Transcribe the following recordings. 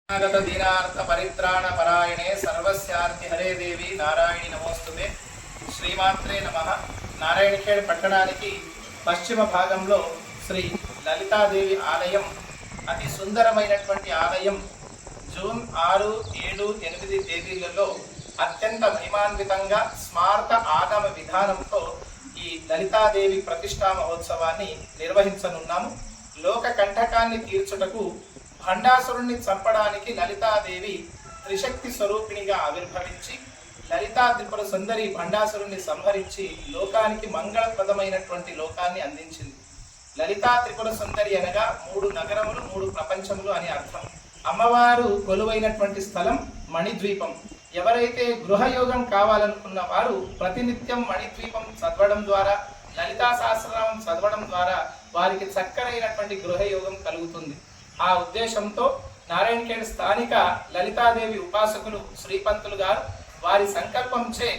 गत दीनार्थ परित्राण परायणे सर्वस्यार्ति हरे देवी नारायणी नमोस्तुते श्रीमात्रे नमः। నారాయణఖేడ్ పట్టణానికి పశ్చిమ భాగంలో శ్రీ లలితాదేవి ఆలయం అతి సుందరమైనటువంటి ఆలయం జూన్ 6, 7, 8 తేదీలలో అత్యంత మహిమాన్వితంగా స్మారక ఆగమ విధానంతో ఈ లలితాదేవి ప్రతిష్టా మహోత్సవాన్ని నిర్వహించనున్నాము. లోక కంటకాన్ని తీర్చుటకు భండాసురుణ్ణి చంపడానికి లలితాదేవి త్రిశక్తి స్వరూపిణిగా ఆవిర్భవించి లలితా త్రిపుర సుందరి భండాసురుణ్ణి సంహరించి లోకానికి మంగళప్రదమైనటువంటి లోకాన్ని అందించింది. లలితా త్రిపుర సుందరి అనగా 3 నగరములు 3 ప్రపంచములు అని అర్థం. అమ్మవారు కొలువైనటువంటి స్థలం మణిద్వీపం. ఎవరైతే గృహయోగం కావాలనుకున్న వారు ప్రతినిత్యం మణిద్వీపం చదవడం ద్వారా, లలితా సహస్రనామం చదవడం ద్వారా వారికి చక్కరైనటువంటి గృహయోగం కలుగుతుంది. ఆ ఉద్దేశంతో నారాయణఖేడ్ స్థానిక లలితాదేవి ఉపాసకులు శ్రీపంతులు గారు వారి సంకల్పంచే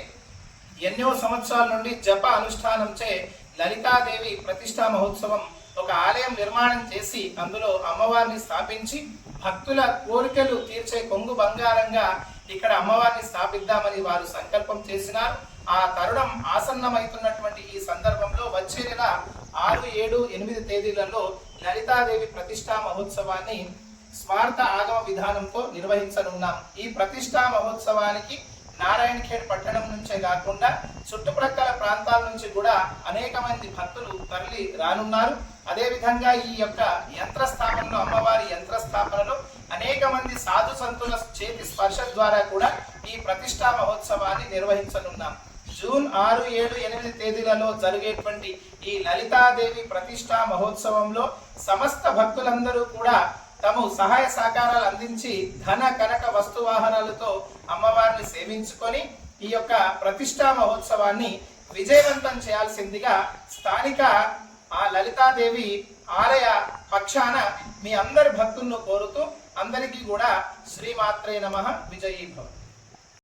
ఎన్నో సంవత్సరాల నుండి జప అనుష్ఠానంచే లలితాదేవి ప్రతిష్టా మహోత్సవం ఒక ఆలయం నిర్మాణం చేసి అందులో అమ్మవారిని స్థాపించి భక్తుల కోరికలు తీర్చే కొంగు బంగారంగా ఇక్కడ అమ్మవారిని స్థాపిద్దామని వారు సంకల్పం చేసినారు. ఆ తరుణం ఆసన్నమైతున్నటువంటి ఈ సందర్భంలో వచ్చే నెల 6, 7, 8 తేదీలలో లలితాదేవి ప్రతిష్టా మహోత్సవాన్ని స్మారక ఆగమ విధానంతో నిర్వహించనున్నాం. ఈ ప్రతిష్టా మహోత్సవానికి నారాయణఖేడ్ పట్టణం నుంచే కాకుండా చుట్టుప్రక్కల ప్రాంతాల నుంచి కూడా అనేక మంది భక్తులు తరలి రానున్నారు. అదేవిధంగా ఈ యొక్క యంత్రస్థాపనలో అమ్మవారి యంత్రస్థాపనలో అనేక మంది సాధు సంతుల చేతి స్పర్శ ద్వారా కూడా ఈ ప్రతిష్టా మహోత్సవాన్ని నిర్వహించనున్నాం. జూన్ 6, 7, 8 తేదీలలో జరిగేటువంటి ఈ లలితాదేవి ప్రతిష్టా మహోత్సవంలో సమస్త భక్తులందరూ కూడా తమ సహాయ సహకారాలు అందించి ధన కనక వస్తువాహనాలతో అమ్మవారిని సేవించుకొని ఈ యొక్క ప్రతిష్టా మహోత్సవాన్ని విజయవంతం చేయాల్సిందిగా స్థానిక ఆ లలితాదేవి ఆలయ పక్షాన మీ అందరి భక్తులను కోరుతూ అందరికీ కూడా శ్రీమాత్రే నమః. విజయీ భవ.